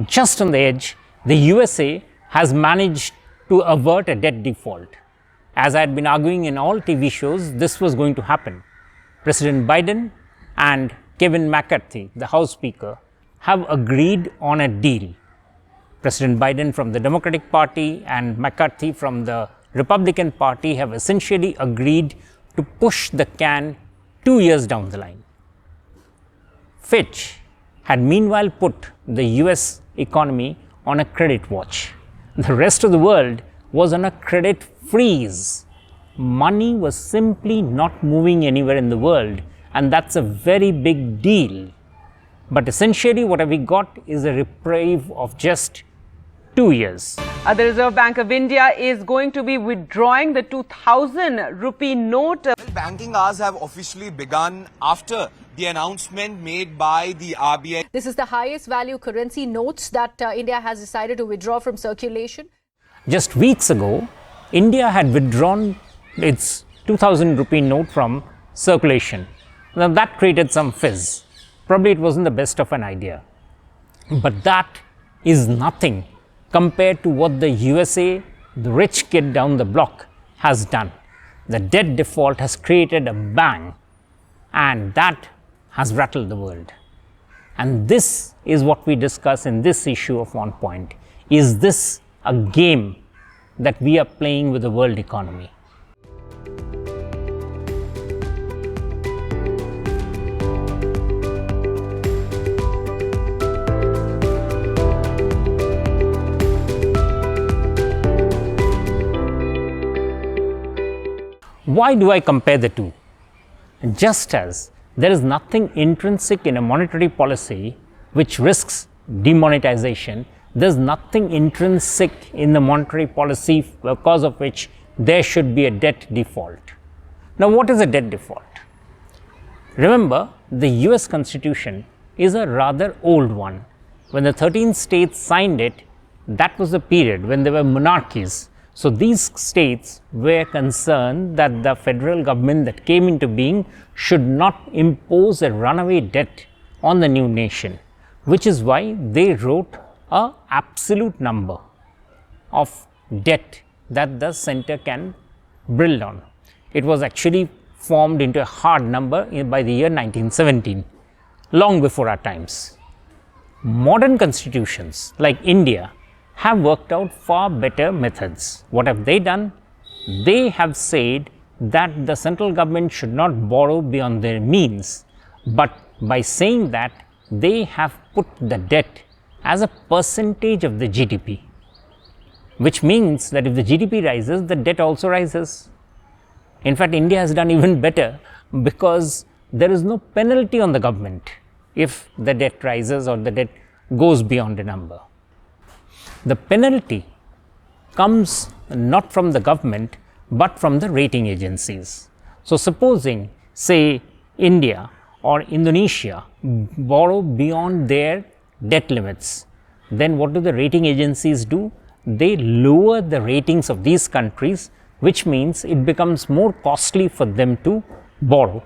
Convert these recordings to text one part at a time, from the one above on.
Just on the edge, the USA has managed to avert a debt default. As I had been arguing in all TV shows, this was going to happen. President Biden and Kevin McCarthy, the House Speaker, have agreed on a deal. President Biden from the Democratic Party and McCarthy from the Republican Party have essentially agreed to push the can 2 years down the line. Fitch had meanwhile put the US economy on a credit watch. The rest of the world was on a credit freeze. Money was simply not moving anywhere in the world, and that's a very big deal. But essentially what we got is a reprieve of just 2 years. The Reserve Bank of India is going to be withdrawing the 2000 rupee note. Banking hours have officially begun after the announcement made by the RBI. This is the highest value currency notes that India has decided to withdraw from circulation. Just weeks ago, India had withdrawn its 2000 rupee note from circulation. Now that created some fizz. Probably it wasn't the best of an idea. But that is nothing compared to what the USA, the rich kid down the block, has done. The debt default has created a bang, and that has rattled the world. And this is what we discuss in this issue of On Point. Is this a game that we are playing with the world economy? Why do I compare the two? Just as there is nothing intrinsic in a monetary policy which risks demonetization, there's nothing intrinsic in the monetary policy because of which there should be a debt default. Now, what is a debt default? Remember, the US Constitution is a rather old one. When the 13 states signed it, that was the period when there were monarchies. So these states were concerned that the federal government that came into being should not impose a runaway debt on the new nation, which is why they wrote an absolute number of debt that the center can build on. It was actually formed into a hard number by the year 1917, long before our times. Modern constitutions like India have worked out far better methods. What have they done? They have said that the central government should not borrow beyond their means, but by saying that, they have put the debt as a percentage of the GDP, which means that if the GDP rises, the debt also rises. In fact, India has done even better because there is no penalty on the government if the debt rises or the debt goes beyond a number. The penalty comes not from the government but from the rating agencies. So supposing, say, India or Indonesia borrow beyond their debt limits, then what do the rating agencies do? They lower the ratings of these countries, which means it becomes more costly for them to borrow.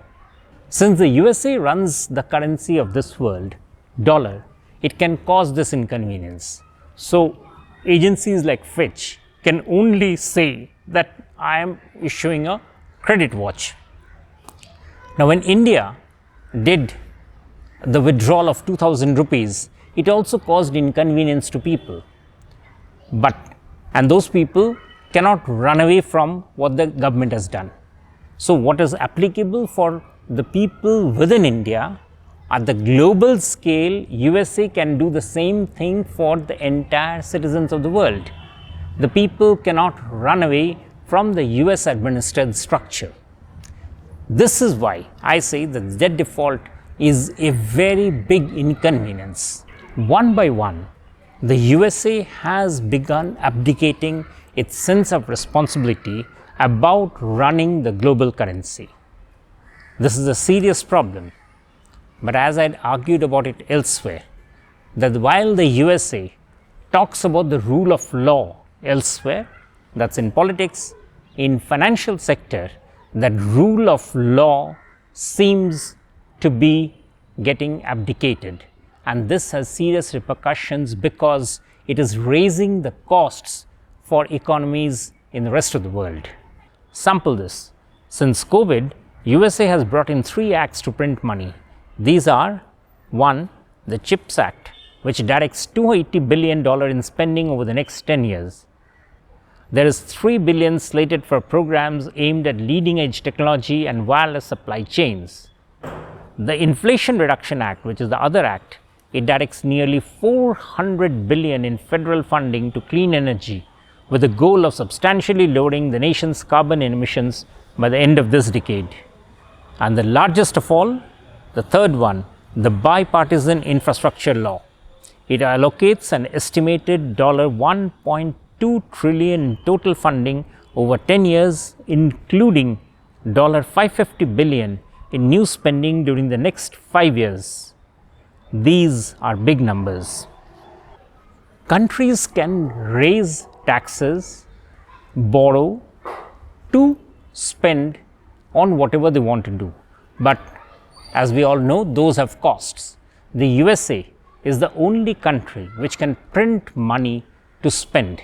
Since the USA runs the currency of this world, dollar, it can cause this inconvenience. So agencies like Fitch can only say that I am issuing a credit watch. Now, when India did the withdrawal of 2000 rupees, it also caused inconvenience to people. And those people cannot run away from what the government has done. So what is applicable for the people within India, at the global scale, USA can do the same thing for the entire citizens of the world. The people cannot run away from the US administered structure. This is why I say that debt default is a very big inconvenience. One by one, the USA has begun abdicating its sense of responsibility about running the global currency. This is a serious problem. But as I had argued about it elsewhere, that while the USA talks about the rule of law elsewhere, that's in politics, in financial sector, that rule of law seems to be getting abdicated. and this has serious repercussions because it is raising the costs for economies in the rest of the world. Sample this. Since COVID, USA has brought in 3 acts to print money. These are: 1. The CHIPS Act, which directs $280 billion in spending over the next 10 years. There is $3 billion slated for programs aimed at leading edge technology and wireless supply chains. The Inflation Reduction Act, which is the other act, it directs nearly $400 billion in federal funding to clean energy, with the goal of substantially lowering the nation's carbon emissions by the end of this decade. And the largest of all, the third one, the Bipartisan Infrastructure Law. It allocates an estimated $1.2 trillion in total funding over 10 years, including $550 billion in new spending during the next 5 years. These are big numbers. Countries can raise taxes, borrow to spend on whatever they want to do. But as we all know, those have costs. The USA is the only country which can print money to spend.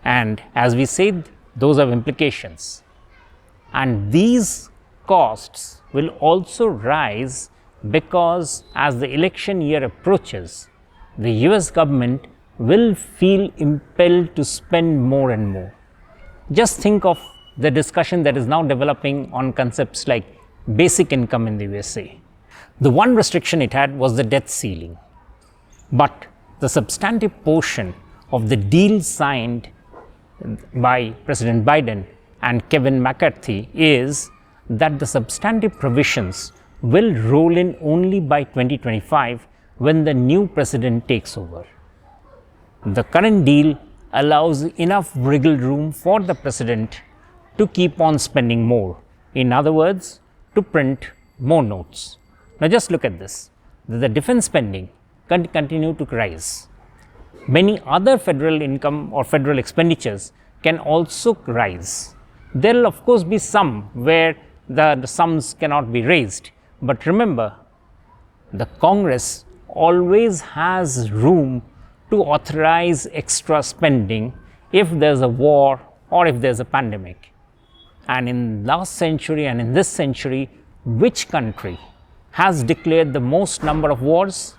And as we said, those have implications. And these costs will also rise because as the election year approaches, the US government will feel impelled to spend more and more. Just think of the discussion that is now developing on concepts like basic income in the USA. The one restriction it had was the debt ceiling. But the substantive portion of the deal signed by President Biden and Kevin McCarthy is that the substantive provisions will roll in only by 2025 when the new president takes over. The current deal allows enough wriggle room for the president to keep on spending more. In other words, to print more notes. Now just look at this. The defense spending can continue to rise. Many other federal income or federal expenditures can also rise. There will of course be some where the sums cannot be raised. But remember, the Congress always has room to authorize extra spending if there's a war or if there's a pandemic. And in last century and in this century, which country has declared the most number of wars?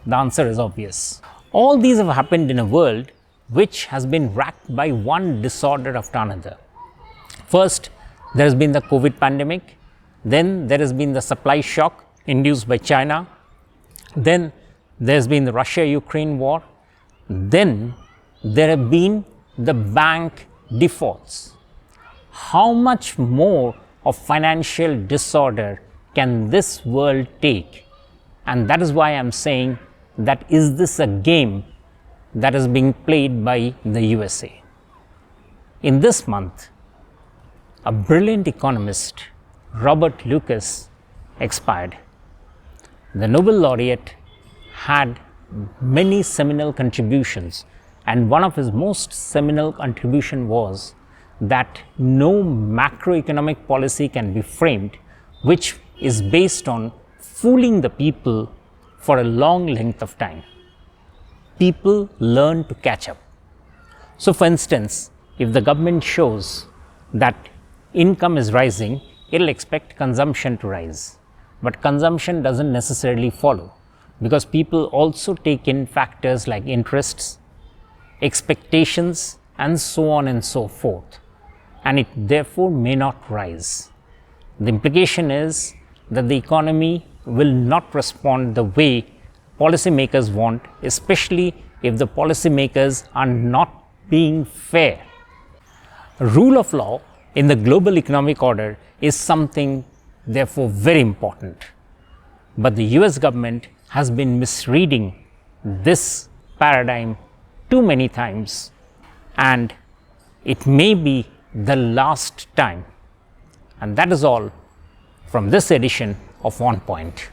The answer is obvious. All these have happened in a world which has been racked by one disorder after another. First, there has been the COVID pandemic. Then there has been the supply shock induced by China. Then there has been the Russia-Ukraine war. Then there have been the bank defaults. How much more of financial disorder can this world take? And that is why I am saying that is this a game that is being played by the USA? In this month, a brilliant economist, Robert Lucas, expired. The Nobel laureate had many seminal contributions, and one of his most seminal contribution was that no macroeconomic policy can be framed which is based on fooling the people for a long length of time. People learn to catch up. So for instance, if the government shows that income is rising, it will expect consumption to rise. But consumption doesn't necessarily follow, because people also take in factors like interests, expectations, and so on and so forth. And it therefore may not rise. The implication is that the economy will not respond the way policymakers want, especially if the policymakers are not being fair. Rule of law in the global economic order is something therefore very important. But the US government has been misreading this paradigm too many times, and it may be the last time. And that is all from this edition of On Point.